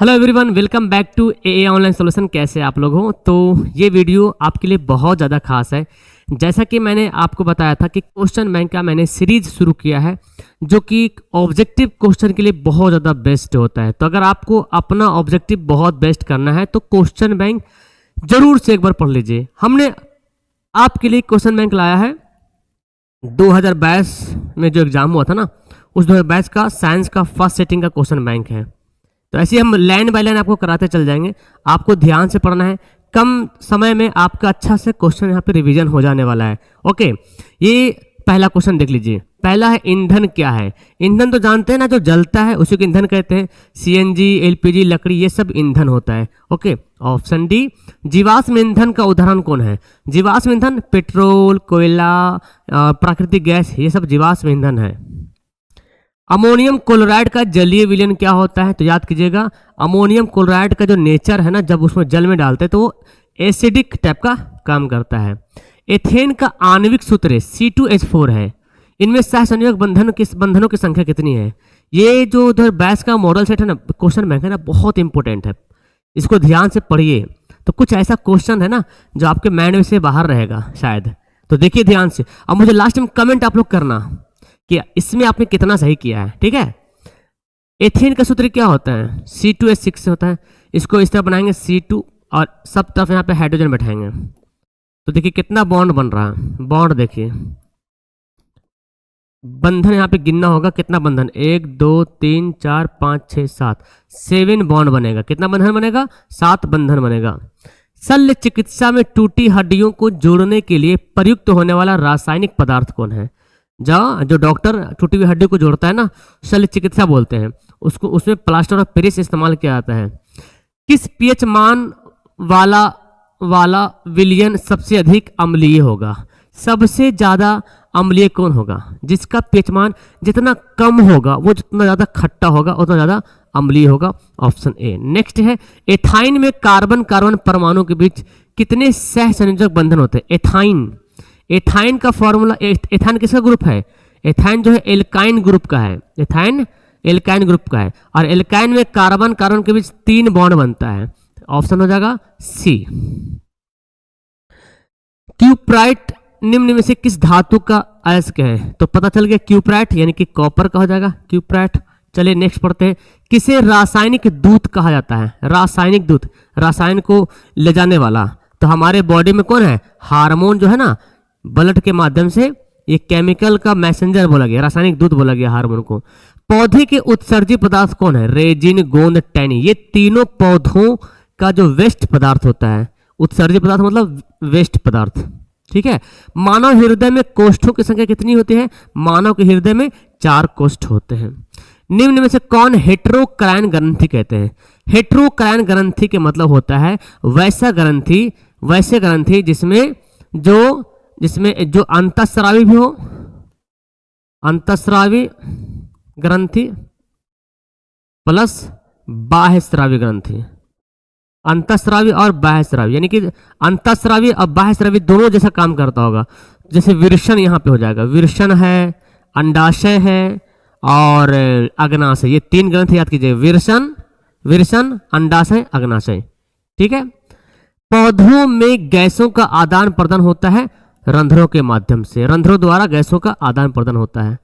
Hello everyone, welcome back to a online solution. कैसे आप लोग हो? तो ये वीडियो आपके लिए बहुत ज़्यादा खास है। जैसा कि मैंने आपको बताया था कि क्वेश्चन बैंक का मैंने सीरीज शुरू किया है जो कि ऑब्जेक्टिव क्वेश्चन के लिए बहुत ज़्यादा बेस्ट होता है। तो अगर आपको अपना ऑब्जेक्टिव बहुत बेस्ट करना है तो क्वेश्चन बैंक जरूर से एक बार पढ़ लीजिए। हमने आपके लिए क्वेश्चन बैंक लाया है 2022 में जो एग्ज़ाम हुआ था ना, उस 2022 का साइंस का फर्स्ट सेटिंग का क्वेश्चन बैंक है। तो ऐसे हम लाइन बाय लाइन आपको कराते चल जाएंगे। आपको ध्यान से पढ़ना है, कम समय में आपका अच्छा से क्वेश्चन यहाँ पे रिवीजन हो जाने वाला है। ओके, ये पहला क्वेश्चन देख लीजिए। पहला है ईंधन क्या है। ईंधन तो जानते हैं ना, जो जलता है उसी को ईंधन कहते हैं। सीएनजी, एलपीजी, लकड़ी, ये सब ईंधन होता है। ओके, ऑप्शन डी, जीवाश्म ईंधन का उदाहरण कौन है। जीवाश्म ईंधन पेट्रोल, कोयला, प्राकृतिक गैस, ये सब जीवाश्म ईंधन है। अमोनियम क्लोराइड का जलीय विलयन क्या होता है? तो याद कीजिएगा, अमोनियम क्लोराइड का जो नेचर है ना, जब उसमें जल में डालते हैं तो वो एसिडिक टाइप का काम करता है। एथेन का आणविक सूत्र C2H4 है। इनमें सहसंयोजक बंधनों की संख्या कितनी है? ये जो उधर बैस का मॉडल सेट है ना, क्वेश्चन बैंक है ना, बहुत इंपॉर्टेंट है। इसको ध्यान से पढ़िए। तो कुछ ऐसा क्वेश्चन है ना जो आपके माइंड में से बाहर रहेगा शायद, तो देखिए ध्यान से। अब मुझे लास्ट में कमेंट आप लोग करना कि इसमें आपने कितना सही किया है, ठीक है। एथेन का सूत्र क्या होता है? C2H6 से होता है। इसको इस तरह बनाएंगे C2 और सब तरफ यहाँ पे हाइड्रोजन बैठाएंगे तो देखिए कितना बॉन्ड बन रहा है। बॉन्ड देखिए, बंधन यहाँ पे गिनना होगा कितना बंधन, 1 2 3 4 5 6 7, 7 बॉन्ड बनेगा। कितना बंधन बनेगा? 7 बंधन बनेगा। शल्य चिकित्सा में टूटी हड्डियों को जोड़ने के लिए प्रयुक्त होने वाला रासायनिक पदार्थ कौन है? जो डॉक्टर टूटी हुई हड्डी को जोड़ता है ना, शल्य चिकित्सा बोलते हैं उसको। उसमें प्लास्टर ऑफ पेरिस इस्तेमाल किया जाता है। किस पीएच मान वाला विलयन सबसे अधिक अम्लीय होगा? सबसे ज्यादा अम्लीय कौन होगा? जिसका पीएच मान जितना कम होगा वो जितना ज्यादा खट्टा होगा उतना ज्यादा अम्लीय होगा। Option A. नेक्स्ट है, एथाइन में कार्बन कार्बन परमाणु के बीच कितने सहसंयोजक बंधन होते हैं? एथाइन का फॉर्मूला, एथाइन किसका ग्रुप है? एथाइन जो है एल्काइन ग्रुप का है। एथाइन एल्काइन ग्रुप का है और एल्काइन में कार्बन कार्बन के बीच 3 बॉन्ड बनता है। ऑप्शन हो जाएगा सी। क्यूप्राइट निम्न में से किस धातु का अयस्क है? तो पता चल गया, क्यूप्राइट यानी कि कॉपर का हो जाएगा क्यूप्राइट। चलिए नेक्स्ट पढ़ते हैं। किसे रासायनिक दूत कहा जाता है? रासायनिक दूत, रसायन को ले जाने वाला। तो हमारे बॉडी में कौन है? हार्मोन जो है ना, ब्लड के माध्यम से ये केमिकल का मैसेंजर बोला गया, रासायनिक दूत बोला गया हार्मोन को। पौधे के उत्सर्जी पदार्थ कौन है? रेजिन, गोंद, टैनी, ये तीनों पौधों का जो वेस्ट पदार्थ होता है। उत्सर्जी पदार्थ मतलब वेस्ट पदार्थ, ठीक है। मानव हृदय में कोष्ठों की संख्या कितनी होती है? मानव के हृदय में 4 कोष्ठ होते हैं। निम्न में से कौन हेटेरोक्राइन ग्रंथि कहते हैं? हेटेरोक्राइन ग्रंथि के मतलब होता है वैसे ग्रंथि जिसमें जो अंतःस्रावी भी हो, अंतःस्रावी ग्रंथि प्लस बाह्यस्रावी ग्रंथि। अंतःस्रावी और बाह्यस्रावी यानी कि अंतःस्रावी और बाह्यस्रावी दोनों जैसा काम करता होगा। जैसे विरसन यहाँ पे हो जाएगा, विरसन है, अंडाशय है और अग्नाशय, ये 3 ग्रंथि याद कीजिए। विरसन, अंडाशय, अग्नाशय, ठीक है। पौधों में गैसों का आदान प्रदान होता है रंध्रों के माध्यम से। रंध्रों द्वारा गैसों का आदान प्रदान होता है।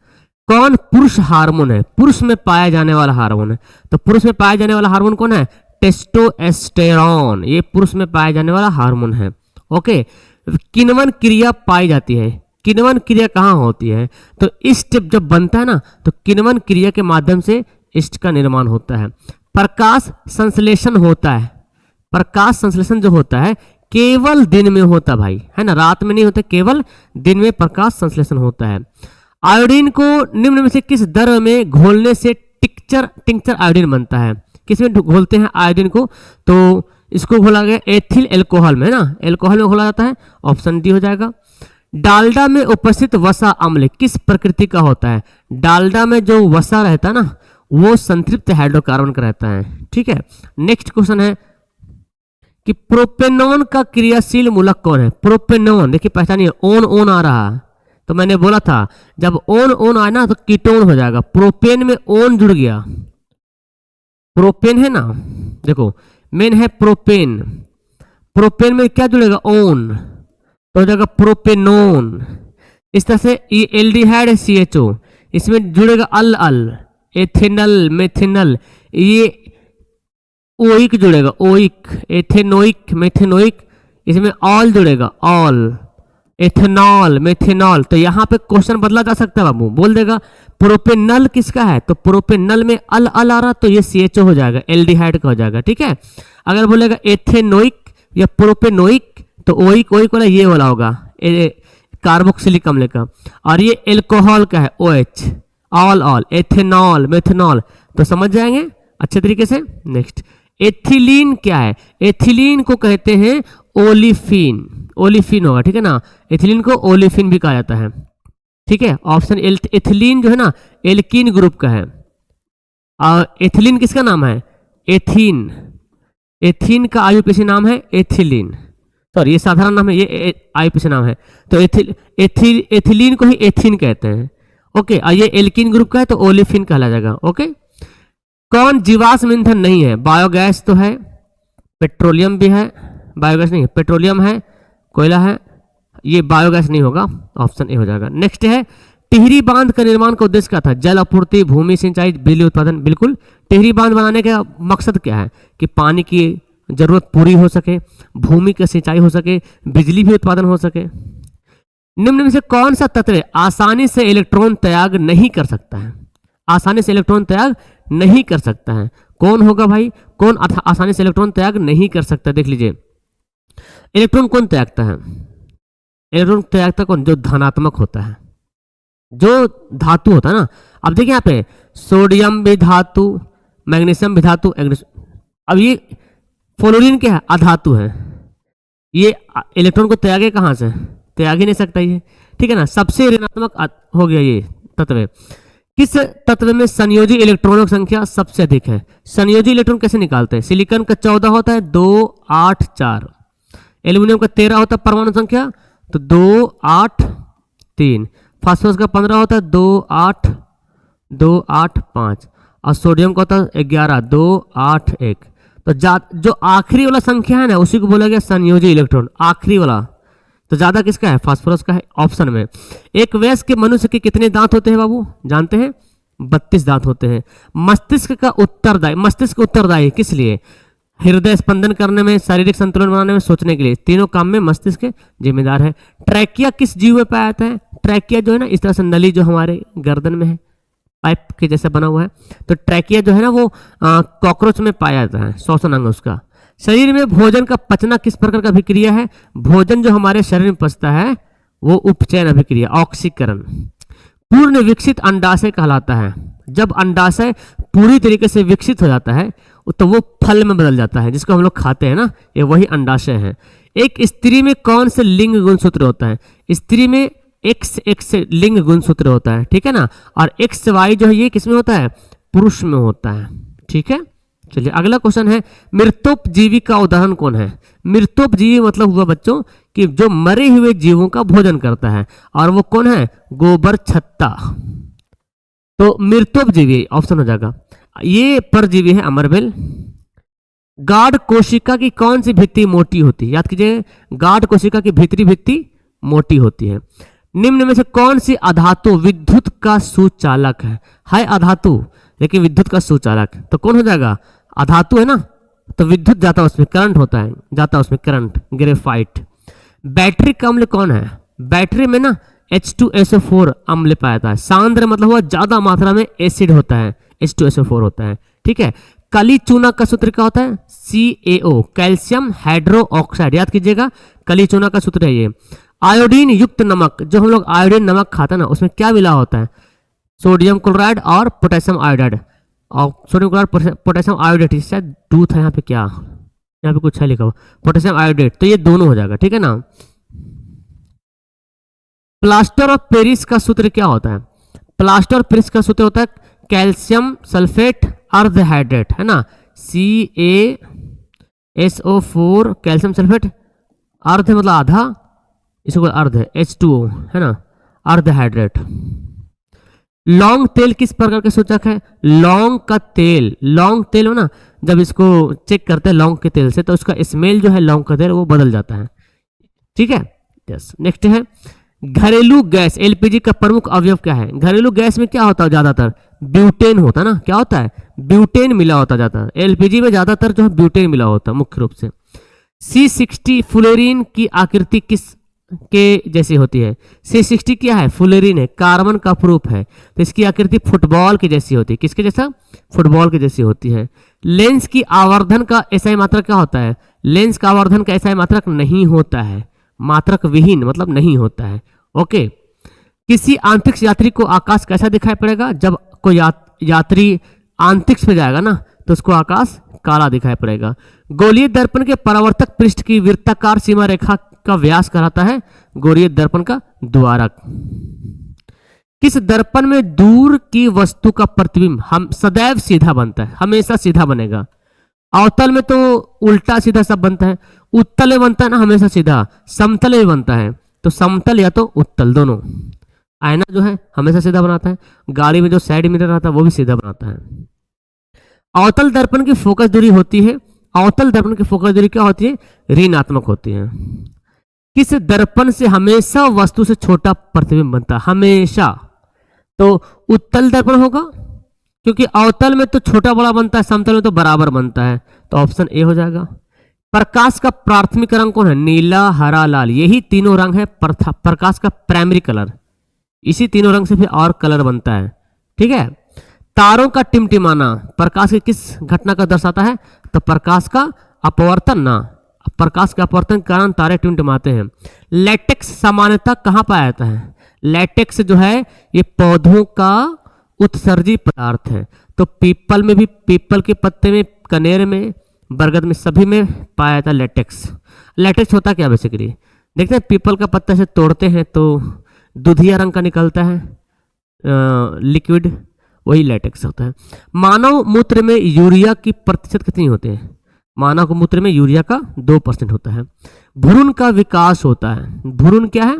कौन पुरुष हार्मोन है? पुरुष में पाया जाने वाला हार्मोन है। तो पुरुष में पाया जाने वाला हार्मोन कौन है? टेस्टोस्टेरोन, ये पुरुष में पाया जाने वाला हार्मोन है। ओके, किण्वन क्रिया पाई जाती है। किण्वन क्रिया कहाँ होती है? तो इष्ट जब बनता है ना, तो किण्वन क्रिया के माध्यम से इष्ट का निर्माण होता है। प्रकाश संश्लेषण होता है। प्रकाश संश्लेषण जो होता है केवल दिन में होता भाई, है ना, रात में नहीं होता, केवल दिन में प्रकाश संश्लेषण होता है। आयोडीन को निम्न में से किस द्रव में घोलने से टिंक्चर आयोडीन बनता है? किसमें घोलते हैं आयोडीन को? तो इसको घोला गया एथिल एल्कोहल में, ना, एल्कोहल में घोला जाता है। ऑप्शन डी हो जाएगा। डालडा में उपस्थित वसा अम्ल किस प्रकृति का होता है? डालडा में जो वसा रहता है ना, वो संतृप्त हाइड्रोकार्बन का रहता है, ठीक है। नेक्स्ट क्वेश्चन है कि प्रोपेनॉन का क्रियाशील मूलक कौन है? प्रोपेनॉन देखिए पहचानिए, ओन आ रहा है तो मैंने बोला था जब ओन आए ना तो कीटोन हो जाएगा। प्रोपेन में ओन जुड़ गया, प्रोपेन है ना, देखो मेन है प्रोपेन, प्रोपेन में क्या जुड़ेगा, ओन, तो हो जाएगा प्रोपेनोन। इस तरह से ये एल्डिहाइड है CHO, इसमें जुड़ेगा अल अल, एथेनल, मेथेनल, ये ओइक जुड़ेगा, ओइक, एथेनोइक, मेथेनोइक, इसमें ऑल जुड़ेगा, ऑल, एथेनॉल, मेथेनॉल। तो यहाँ पे क्वेश्चन बदला जा सकता है बाबू, बोल देगा प्रोपेनल किसका है, तो प्रोपेनल में अल अल आ रहा तो ये CHO हो जाएगा, एल्डिहाइड का हो जाएगा, ठीक है। अगर बोलेगा एथेनोइक या प्रोपेनोइक तो ओइक, ओइक वाला ये वाला होगा, कार्बोक्सिलिक अम्ल का, और ये एल्कोहल का है, OH, all all, ethanol, methanol. तो समझ जाएंगे अच्छे तरीके से। नेक्स्ट एथिलीन क्या है, एथिलीन को कहते हैं ओलिफिन, ओलिफिन होगा, ठीक है ना, एथिलीन को ओलिफिन भी कहा जाता है, ठीक है। ऑप्शन एथिलीन जो है ना एल्कीन ग्रुप का है, और एथिलीन किसका नाम है, एथीन, एथीन का आयुपेशी नाम है एथिलीन, सॉरी ये साधारण नाम है, ये आयुपेशी नाम है, तो एथिलीन को ही एथीन कहते हैं, ओके। और ये एल्कीन ग्रुप का है तो ओलिफिन कहला जाएगा, ओके। कौन जीवाश्म ईंधन नहीं है, बायोगैस तो है, पेट्रोलियम भी है, बायोगैस नहीं है, पेट्रोलियम है, कोयला है, ये बायोगैस नहीं होगा, ऑप्शन ए हो जाएगा। नेक्स्ट है टिहरी बांध का निर्माण का उद्देश्य क्या था, जल आपूर्ति, भूमि सिंचाई, बिजली उत्पादन। बिल्कुल, टिहरी बांध बनाने का मकसद क्या है कि पानी की जरूरत पूरी हो सके, भूमि की सिंचाई हो सके, बिजली भी उत्पादन हो सके। निम्न में से कौन सा तत्व आसानी से इलेक्ट्रॉन त्याग नहीं कर सकता है, आसानी से इलेक्ट्रॉन त्याग नहीं कर सकता है, कौन होगा भाई, कौन आसानी से इलेक्ट्रॉन त्याग नहीं कर सकता, देख लीजिए। इलेक्ट्रॉन कौन त्यागता है, इलेक्ट्रॉन त्यागता कौन, जो धनात्मक होता है, जो धातु होता है ना। अब देखिए यहाँ पे सोडियम भी धातु, मैग्नीशियम भी धातु, अब ये फ्लोरीन क्या है, अधातु है, ये इलेक्ट्रॉन को त्यागे कहाँ से, त्याग ही नहीं सकता ये, ठीक है ना। सबसे ऋणात्मक हो गया ये तत्व। किस तत्व में संयोजी इलेक्ट्रॉनों की संख्या सबसे अधिक है, संयोजी इलेक्ट्रॉन कैसे निकालते हैं, सिलिकॉन का 14 होता है, 2 8 4, एल्यूमिनियम का 13 होता है परमाणु संख्या, तो 2 8 3, फास्फोरस का 15 होता है, 2 8 2 8 5, और सोडियम का होता है 11 2 8 1। तो जो आखिरी वाला संख्या है ना उसी को बोला गया संयोजी इलेक्ट्रॉन, आखिरी वाला। तो ज्यादा किसका है, फास्फोरस का है, ऑप्शन में। एक वयस्क के मनुष्य के कितने दांत होते हैं बाबू, जानते हैं, 32 दांत होते हैं। मस्तिष्क का उत्तरदायी, मस्तिष्क उत्तरदायी किस लिए, हृदय स्पंदन करने में, शारीरिक संतुलन बनाने में, सोचने के लिए, तीनों काम में मस्तिष्क जिम्मेदार है। ट्रैकिया किस जीव में पाया जाता है, ट्रैकिया जो है ना इस तरह से नली जो हमारे गर्दन में है, पाइप के जैसा बना हुआ है, तो ट्रैकिया जो है ना वो कॉकरोच में पाया जाता है, श्वसन अंग उसका। शरीर में भोजन का पचना किस प्रकार का अभिक्रिया है, भोजन जो हमारे शरीर में पचता है वो उपचयन अभिक्रिया, ऑक्सीकरण। पूर्ण विकसित अंडाशय कहलाता है, जब अंडाशय पूरी तरीके से विकसित हो जाता है तो वो फल में बदल जाता है, जिसको हम लोग खाते हैं ना, ये वही अंडाशय है। एक स्त्री में कौन से लिंग गुणसूत्र होता है, स्त्री में XX लिंग गुणसूत्र होता है, ठीक है ना, और XY जो है ये किसमें होता है, पुरुष में होता है, ठीक है। चलिए अगला क्वेश्चन है, मृतोपजीवी का उदाहरण कौन है। मृतोपजीवी मतलब हुआ बच्चों कि जो मरे हुए जीवों का भोजन करता है, और वो कौन है, गोबर छत्ता। तो मृतोपजीवी ऑप्शन हो जाएगा, ये परजीवी है अमरबेल। गाढ़ कोशिका की कौन सी भित्ति मोटी होती है, याद कीजिए, गाढ़ कोशिका की भीतरी भित्ति मोटी होती है। निम्न में से कौन सी अधातु विद्युत का सुचालक है अधातु लेकिन विद्युत का सुचालक, तो कौन हो जाएगा, अधातु है ना, तो विद्युत जाता है उसमें, करंट होता है, जाता है उसमें करंट, ग्रेफाइट। बैटरी अम्ल कौन है, बैटरी में ना H2SO4 अम्ल पाया जाता है, सांद्र मतलब हुआ ज्यादा मात्रा में एसिड होता है, H2SO4 होता है, ठीक है। कली चूना का सूत्र क्या होता है, CaO, कैल्शियम हाइड्रो ऑक्साइड, याद कीजिएगा कली चूना का सूत्र है ये। आयोडीन युक्त नमक, जो हम लोग आयोडीन नमक खाते हैं ना उसमें क्या मिला होता है, सोडियम क्लोराइड और पोटेशियम आयोडाइड, और सोडियम क्लोराइड पोटेशियम आयोडेट, शायद टूथ है यहाँ पे, क्या यहाँ पे कुछ है लिखा हुआ, पोटेशियम आयोडेट, तो ये दोनों हो जाएगा, ठीक है ना। प्लास्टर ऑफ पेरिस का सूत्र क्या होता है, प्लास्टर ऑफ पेरिस का सूत्र होता है कैल्शियम सल्फेट अर्ध हाइड्रेट, है ना, CaSO4 कैल्शियम सल्फेट, अर्ध मतलब आधा, इसको अर्ध है H2O, है ना, अर्ध हाइड्रेट। लौंग तेल किस प्रकार का सूचक है? लौंग का तेल, लौंग तेल हो ना, जब इसको चेक करते हैं लौंग के तेल से तो उसका स्मेल जो है लौंग का तेल वो बदल जाता है। ठीक है, यस। नेक्स्ट है घरेलू गैस, एलपीजी का प्रमुख अवयव क्या है? घरेलू गैस में क्या होता है? ज्यादातर ब्यूटेन होता है ना, क्या होता है? ब्यूटेन मिला होता जाता है। एलपीजी में ज्यादातर जो है ब्यूटेन मिला होता है मुख्य रूप से। C60 फ्लोरीन की आकृति किस के जैसी होती है? C60 क्या है? फ्लोरीन है, कार्बन का प्रूफ है, तो इसकी आकृति फुटबॉल की जैसी होती है। किसके जैसा? फुटबॉल की जैसी होती है। लेंस की आवर्धन का एसआई मात्रक क्या होता है? लेंस का आवर्धन का एसआई मात्रक नहीं होता है, मात्रक विहीन मतलब नहीं होता है। ओके। किसी अंतरिक्ष यात्री को आकाश कैसा दिखाई पड़ेगा? जब कोई यात्री अंतरिक्ष पे जाएगा ना तो उसको आकाश काला दिखाई पड़ेगा। गोलीय दर्पण के परावर्तक पृष्ठ की वृत्ताकार सीमा रेखा का व्यास कहलाता है गोलीय दर्पण का द्वारक। किस दर्पण में दूर की वस्तु का प्रतिबिंब हम सदैव सीधा बनता है? हमेशा सीधा बनेगा। अवतल में तो उल्टा सीधा सब बनता है, उत्तल में बनता है ना हमेशा सीधा, समतल में बनता है तो समतल या तो उत्तल दोनों। आईना जो है हमेशा सीधा बनाता है, गाड़ी में जो साइड मिरर आता है वो भी सीधा बनाता है। अवतल दर्पण की फोकस दूरी होती है, अवतल दर्पण की फोकस दूरी क्या होती है? ऋणात्मक होती है। किस दर्पण से हमेशा वस्तु से छोटा प्रतिबिंब बनता है? हमेशा तो उत्तल दर्पण होगा, क्योंकि अवतल में तो छोटा बड़ा बनता है, समतल में तो बराबर बनता है, तो ऑप्शन ए हो जाएगा। प्रकाश का प्राथमिक रंग कौन है? नीला, हरा, लाल, यही तीनों रंग है प्रकाश का प्राइमरी कलर। इसी तीनों रंग से फिर और कलर बनता है। ठीक है। तारों का टिमटिमाना प्रकाश की किस घटना का दर्शाता है? तो प्रकाश का अपवर्तन ना, प्रकाश के अपवर्तन के कारण तारे टिमटिमाते हैं। लैटेक्स सामान्यतः कहाँ पाया जाता है? लैटेक्स जो है ये पौधों का उत्सर्जी पदार्थ है, तो पीपल में भी, पीपल के पत्ते में, कनेर में, बरगद में, सभी में पाया जाता है लैटेक्स। लैटेक्स होता क्या बेसिकली? देखते हैं पीपल का पत्ता से तोड़ते हैं तो दूधिया रंग का निकलता है लिक्विड, वही लैटेक्स होता है। मानव मूत्र में यूरिया की प्रतिशत कितनी होते हैं? मानव मूत्र में यूरिया का 2% होता है। भ्रूण का विकास होता है। भ्रूण क्या है?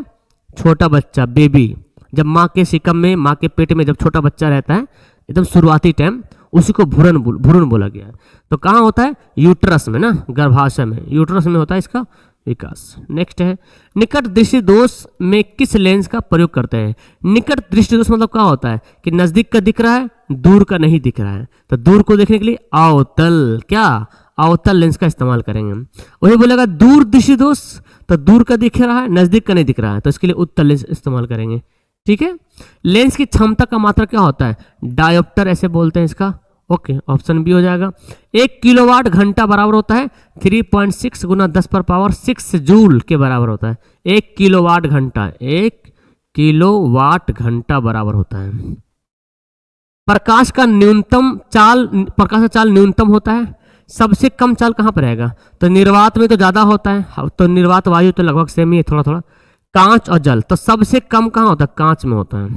छोटा बच्चा, बेबी, जब माँ के शिकम में, माँ के पेट में जब छोटा बच्चा रहता है एकदम शुरुआती टाइम, उसी को भ्रूण बोला गया है। तो कहाँ होता है? यूट्रस में ना, गर्भाशय में, यूट्रस में होता है इसका विकास। नेक्स्ट है निकट दृष्टि दोष में किस लेंस का प्रयोग करते हैं? निकट दृष्टि दोष मतलब क्या होता है कि नजदीक का दिख रहा है, दूर का नहीं दिख रहा है, तो दूर को देखने के लिए अवतल, क्या अवतल लेंस का इस्तेमाल करेंगे। वही बोलेगा दूर दृष्टि दोष, तो दूर का दिख रहा है, नजदीक का नहीं दिख रहा है, तो इसके लिए उत्तल लेंस इस्तेमाल करेंगे। ठीक है। लेंस की क्षमता का मात्रा क्या होता है? डायोप्टर ऐसे बोलते हैं इसका। ओके, ऑप्शन बी हो जाएगा। 1 किलोवाट घंटा बराबर होता है 3.6 गुना 10 पर पावर 6 जूल के बराबर होता है। 1 किलोवाट घंटा, 1 किलोवाट घंटा बराबर होता है। प्रकाश का चाल न्यूनतम होता है। सबसे कम चाल कहाँ पर रहेगा? तो निर्वात में तो ज्यादा होता है, तो निर्वात वायु तो लगभग सेम ही है, थोड़ा थोड़ा। कांच और जल, तो सबसे कम कहाँ होता है? कांच में होता है।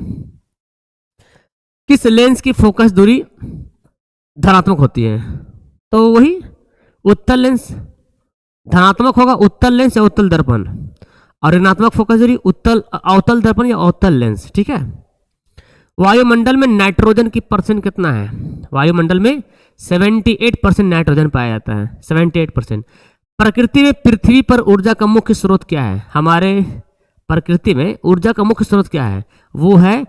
किस लेंस की फोकस दूरी धनात्मक होती है? तो वही उत्तल लेंस। धनात्मक होगा उत्तल लेंस या उत्तल दर्पण, और ऋणात्मक फोकस दूरी अवतल दर्पण या अवतल लेंस। ठीक है। वायुमंडल में नाइट्रोजन की परसेंट कितना है? वायुमंडल में 78% नाइट्रोजन पाया जाता है, 78%। प्रकृति में पृथ्वी पर ऊर्जा का मुख्य स्रोत क्या है? हमारे प्रकृति में ऊर्जा का मुख्य स्रोत क्या है? वो है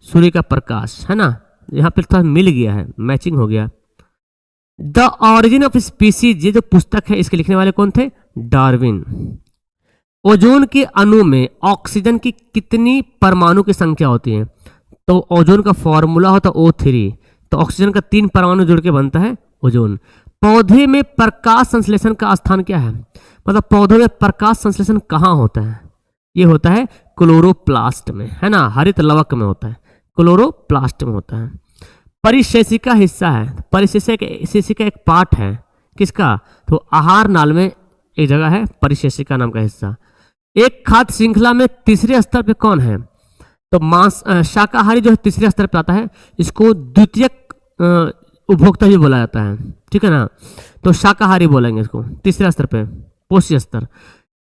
सूर्य का प्रकाश, है ना। यहाँ पे थोड़ा मिल गया है, मैचिंग हो गया। द ऑरिजिन ऑफ स्पीसीज, ये जो पुस्तक है इसके लिखने वाले कौन थे? डार्विन। ओजोन के अणु में ऑक्सीजन की कितनी परमाणु की संख्या होती है? तो ओजोन का फॉर्मूला होता है O3, तो ऑक्सीजन का 3 परमाणु जुड़ के बनता है ओजोन। पौधे में प्रकाश संश्लेषण का स्थान क्या है? मतलब पौधों में प्रकाश संश्लेषण कहाँ होता है? ये होता है क्लोरोप्लास्ट में, है ना, हरित लवक में होता है, क्लोरोप्लास्ट में होता है। परिशेषिका हिस्सा है, परिशेषिका एक पार्ट है किसका? तो आहार नाल में एक जगह है परिशेषिका नाम का हिस्सा। एक खाद्य श्रृंखला में तीसरे स्तर पे कौन है? तो मांस शाकाहारी जो है तीसरे स्तर पे आता है, इसको द्वितीयक उपभोक्ता भी बोला जाता है। ठीक है ना, तो शाकाहारी बोलेंगे इसको तीसरे स्तर पे, पोषी स्तर।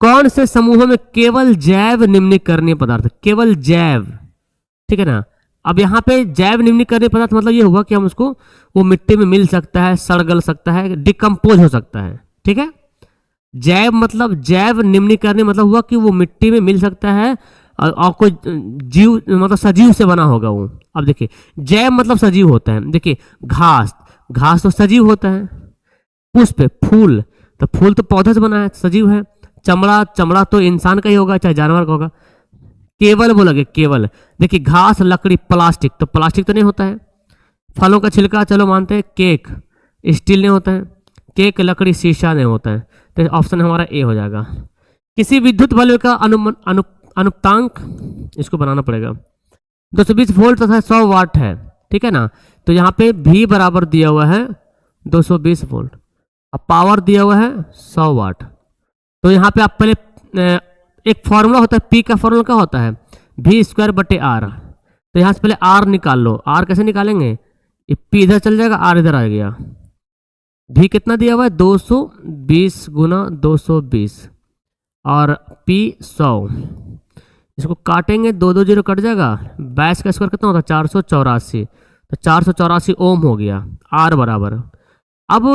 कौन से समूहों में केवल जैव निम्नीकरणीय पदार्थ? केवल जैव, ठीक है ना, अब यहाँ पे जैव निम्नीकरणीय पदार्थ मतलब ये हुआ कि हम उसको, वो मिट्टी में मिल सकता है, सड़ गल सकता है, डिकम्पोज हो सकता है, ठीक है। जैव मतलब, जैव निम्नीकरणीय मतलब हुआ कि वो मिट्टी में मिल सकता है और कोई जीव मतलब सजीव से बना होगा वो। अब देखिए जैव मतलब सजीव होता है। देखिए घास, घास तो सजीव होता है। पुष्प, फूल, तो फूल तो पौधे से बना है, सजीव है। चमड़ा, चमड़ा तो इंसान का ही होगा चाहे जानवर का होगा। केवल बोलोगे, केवल। देखिए घास, लकड़ी, प्लास्टिक, तो प्लास्टिक तो नहीं होता है। फलों का छिलका चलो मानते हैं, केक, स्टील नहीं होता है। केक, लकड़ी, शीशा नहीं होता है। तो ऑप्शन हमारा ए हो जाएगा। किसी विद्युत बल्ब का अनुपातांक, इसको बनाना पड़ेगा, 220 वोल्ट तथा 100 वाट है, ठीक है ना। तो यहाँ पे भी बराबर दिया हुआ है 220 वोल्ट, अब पावर दिया हुआ है 100 वाट। तो यहाँ पे आप पहले एक फॉर्मूला होता है, पी का फॉर्मूला क्या होता है, भी स्क्वायर बटे आर। तो यहाँ से पहले आर निकाल लो। आर कैसे निकालेंगे, ये पी इधर चल जाएगा, आर इधर आ गया। भी कितना दिया हुआ है, 220 गुना 220 और पी 100। इसको काटेंगे, 2 0 कट जाएगा। 22 का स्क्वायर कितना होता है, 484। तो 484 ओम हो गया। आर बराबर, अब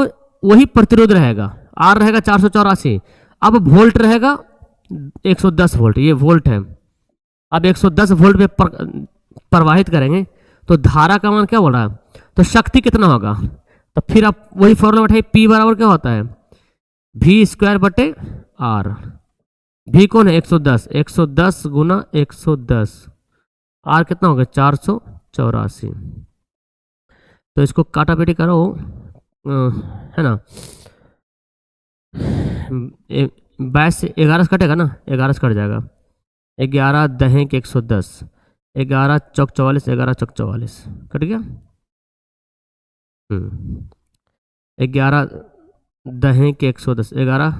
वही प्रतिरोध रहेगा, आर रहेगा 484। अब वोल्ट रहेगा 110 वोल्ट, ये वोल्ट है। अब 110 वोल्ट पे प्रवाहित करेंगे तो धारा का मान क्या बोल रहा है, तो शक्ति कितना होगा। तो फिर आप वही फॉर्मूला बैठाइए, पी बराबर क्या होता है, भी स्क्वायर बटे आर। भी कौन है, 110, 110 गुना 110, आर कितना होगा 484। तो इसको काटा पेटी करो, है ना। 22 से 11 से कटेगा ना, 11 से कट जाएगा। 11 दहें के 110, 11 चौक 44, 11 चौक 44 कट गया। 11 दहें के 110, 11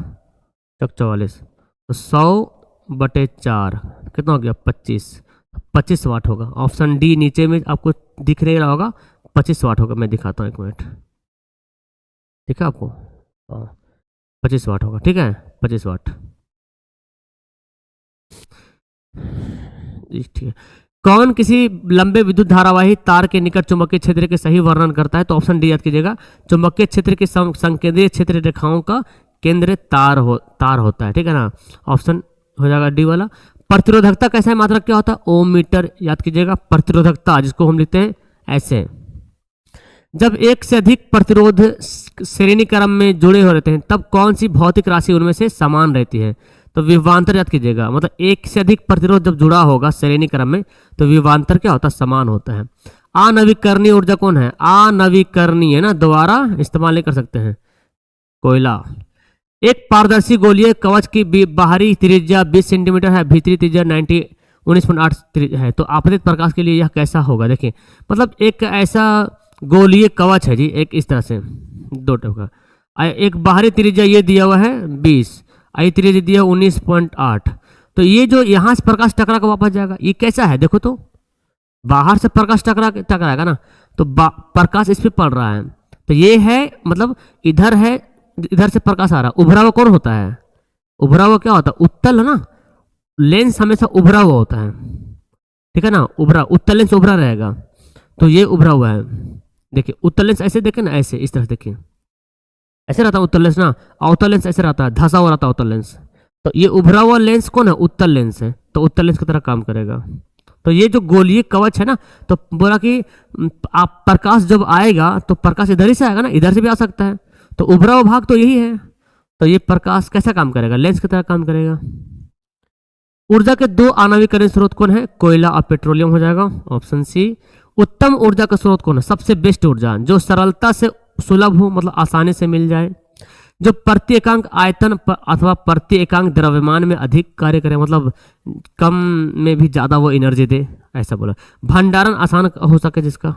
चौक 44, तो 100 बटे 4 कितना हो गया, 25 वाट होगा। ऑप्शन डी नीचे में आपको दिख नहीं रहा होगा, 25 वाट होगा। मैं दिखाता हूँ, एक मिनट, ठीक है आपको, 25 वाट होगा, ठीक है, 25 वाट, ठीक है। कौन किसी लंबे विद्युत धारावाही तार के निकट चुंबकीय क्षेत्र के सही वर्णन करता है, तो ऑप्शन डी याद कीजिएगा। चुंबकीय क्षेत्र के संकेंद्रीय क्षेत्र रेखाओं का केंद्र तार होता है, ठीक है ना। ऑप्शन हो जाएगा डी वाला। प्रतिरोधकता कैसा है, मात्रक क्या होता है, ओम मीटर, याद कीजिएगा। प्रतिरोधकता जिसको हम लिखते हैं ऐसे, जब एक से अधिक प्रतिरोध श्रेणी क्रम में जुड़े हो रहते हैं तब कौन सी भौतिक राशि उनमें से समान रहती है, तो विभवांतर याद कीजिएगा। मतलब एक से अधिक प्रतिरोध जब जुड़ा होगा श्रेणी क्रम में तो विभवांतर क्या होता है, समान होता है। अनवीकरणीय ऊर्जा कौन है, अनवीकरणीय है ना, दोबारा इस्तेमाल नहीं कर सकते हैं, कोयला। एक पारदर्शी गोलीय कवच की बाहरी त्रिज्या 20 सेंटीमीटर है, भीतरी त्रिज्या 19.8 है, तो आपतित प्रकाश के लिए यह कैसा होगा। देखिए मतलब एक ऐसा गोलीय कवच है जी, एक इस तरह से दो टाइप का, एक बाहरी त्रिज्या ये दिया हुआ है 20, आई त्रिज्या दिया 19.8। तो ये जो यहाँ से प्रकाश टकरा कर वापस जाएगा, ये कैसा है, देखो तो बाहर से प्रकाश टकराएगा ना, तो प्रकाश इस पे पड़ रहा है, तो ये है मतलब इधर है, इधर से प्रकाश आ रहा है। उभरा हुआ कौन होता है, उभरा हुआ क्या होता है, उत्तल है ना। लेंस हमेशा उभरा हुआ होता है, ठीक है ना, उभरा, उत्तल लेंस उभरा रहेगा, तो ये उभरा हुआ है। देखिए उत्तल लेंस ऐसे देखे ना, ऐसे इस तरह देखिए, ऐसे रहता है उत्तल लेंस ना, अवतल लेंस ऐसे रहता है, धंसा हुआ रहता है उत्तल लेंस। तो ये उभरा हुआ लेंस कौन है, उत्तल लेंस है, तो उत्तल लेंस की तरह काम करेगा। तो ये जो गोलीय कवच है ना, तो बोला कि आप प्रकाश जब आएगा तो प्रकाश इधर ही से आएगा ना, इधर से भी आ सकता है, तो उभरा हुआ भाग तो यही है। तो ये प्रकाश कैसा काम करेगा, लेंस की तरह काम करेगा। ऊर्जा के दो आणविकरण स्रोत कौन है, कोयला और पेट्रोलियम हो जाएगा, ऑप्शन सी। उत्तम ऊर्जा का स्रोत कौन है, सबसे बेस्ट ऊर्जा जो सरलता से सुलभ हो, मतलब आसानी से मिल जाए, जो प्रति एकांक आयतन अथवा प्रति एकांक द्रव्यमान में अधिक कार्य करे, मतलब कम में भी ज्यादा वो एनर्जी दे, ऐसा बोला। भंडारण आसान हो सके जिसका,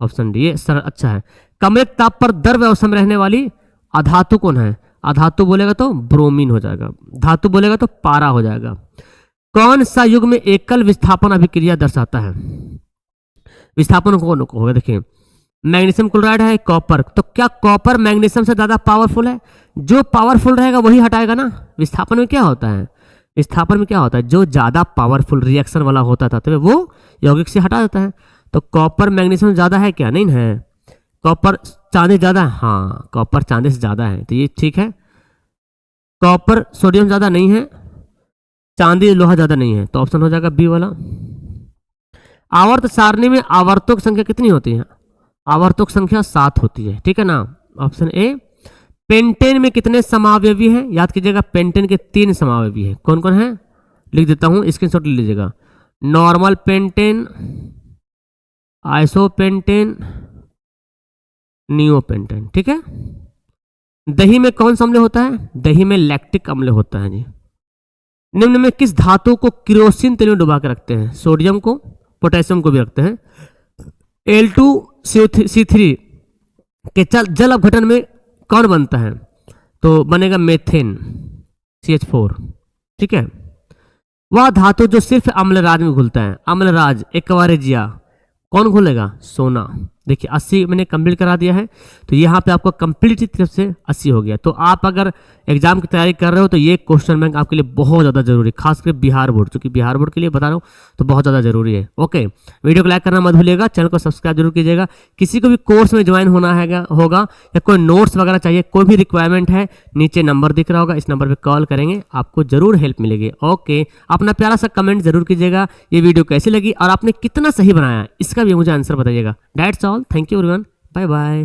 ऑप्शन डी, ये सर अच्छा है। कम ताप पर द्रव्य अवस्था में रहने वाली अधातु कौन है, अधातु बोलेगा तो ब्रोमीन हो जाएगा, धातु बोलेगा तो पारा हो जाएगा। कौन सा युग में एकल विस्थापन अभिक्रिया दर्शाता है, विस्थापन कौन होगा, देखिए मैग्नीशियम क्लोराइड है, कॉपर, तो क्या कॉपर मैग्नीशियम से ज्यादा पावरफुल है, जो पावरफुल रहेगा वही हटाएगा ना। विस्थापन में क्या होता है, विस्थापन में क्या होता है, जो ज्यादा पावरफुल रिएक्शन वाला होता था तो वो यौगिक से हटा देता है। तो कॉपर मैग्नीशियम ज़्यादा है क्या? नहीं है। कॉपर चांदी ज़्यादा है? हाँ, कॉपर चांदी से ज़्यादा है, तो ये ठीक है। कॉपर सोडियम ज़्यादा नहीं है, चांदी लोहा ज़्यादा नहीं है, तो ऑप्शन हो जाएगा बी वाला। आवर्त सारणी में आवर्तों की संख्या कितनी होती है? आवर्तों की संख्या 7 होती है, ठीक है ना। Option A. पेंटेन में कितने समावयवी हैं? याद कीजिएगा, पेंटेन के 3 समावयवी हैं। कौन कौन है? लिख देता हूं, स्क्रीनशॉट ले लीजिएगा। नॉर्मल पेंटेन, आइसोपेंटेन, नियोपेंटेन, ठीक है। दही में कौन सा अम्ल होता है? दही में लैक्टिक अम्ल होता है जी। निम्न में किस धातु को किरोसिन तेल में डुबा के रखते हैं? सोडियम को, पोटेशियम को भी रखते हैं। Al2CO3 के जल अपघटन में कौन बनता है? तो बनेगा मेथेन, CH4, ठीक है। वह धातु जो सिर्फ अम्लराज में घुलता है, अम्लराज, एक्वारेजिया, कौन घुलेगा? सोना। देखिए 80 मैंने कंप्लीट करा दिया है, तो यहाँ पे आपको कंप्लीट तरफ से 80 हो गया। तो आप अगर एग्जाम की तैयारी कर रहे हो तो ये क्वेश्चन बैंक आपके लिए बहुत ज़्यादा जरूरी है, खासकर बिहार बोर्ड, क्योंकि बिहार बोर्ड के लिए बता रहा हूँ तो बहुत ज़्यादा जरूरी है। ओके, वीडियो को लाइक करना मत भूलिएगा, चैनल को सब्सक्राइब जरूर कीजिएगा। किसी को भी कोर्स में ज्वाइन होना है होगा या कोई नोट्स वगैरह चाहिए, कोई भी रिक्वायरमेंट है, नीचे नंबर दिख रहा होगा, इस नंबर पर कॉल करेंगे, आपको जरूर हेल्प मिलेगी। ओके, अपना प्यारा सा कमेंट जरूर कीजिएगा, ये वीडियो कैसी लगी और आपने कितना सही बनाया इसका भी मुझे आंसर बताइएगा। That's all, thank you everyone, bye bye.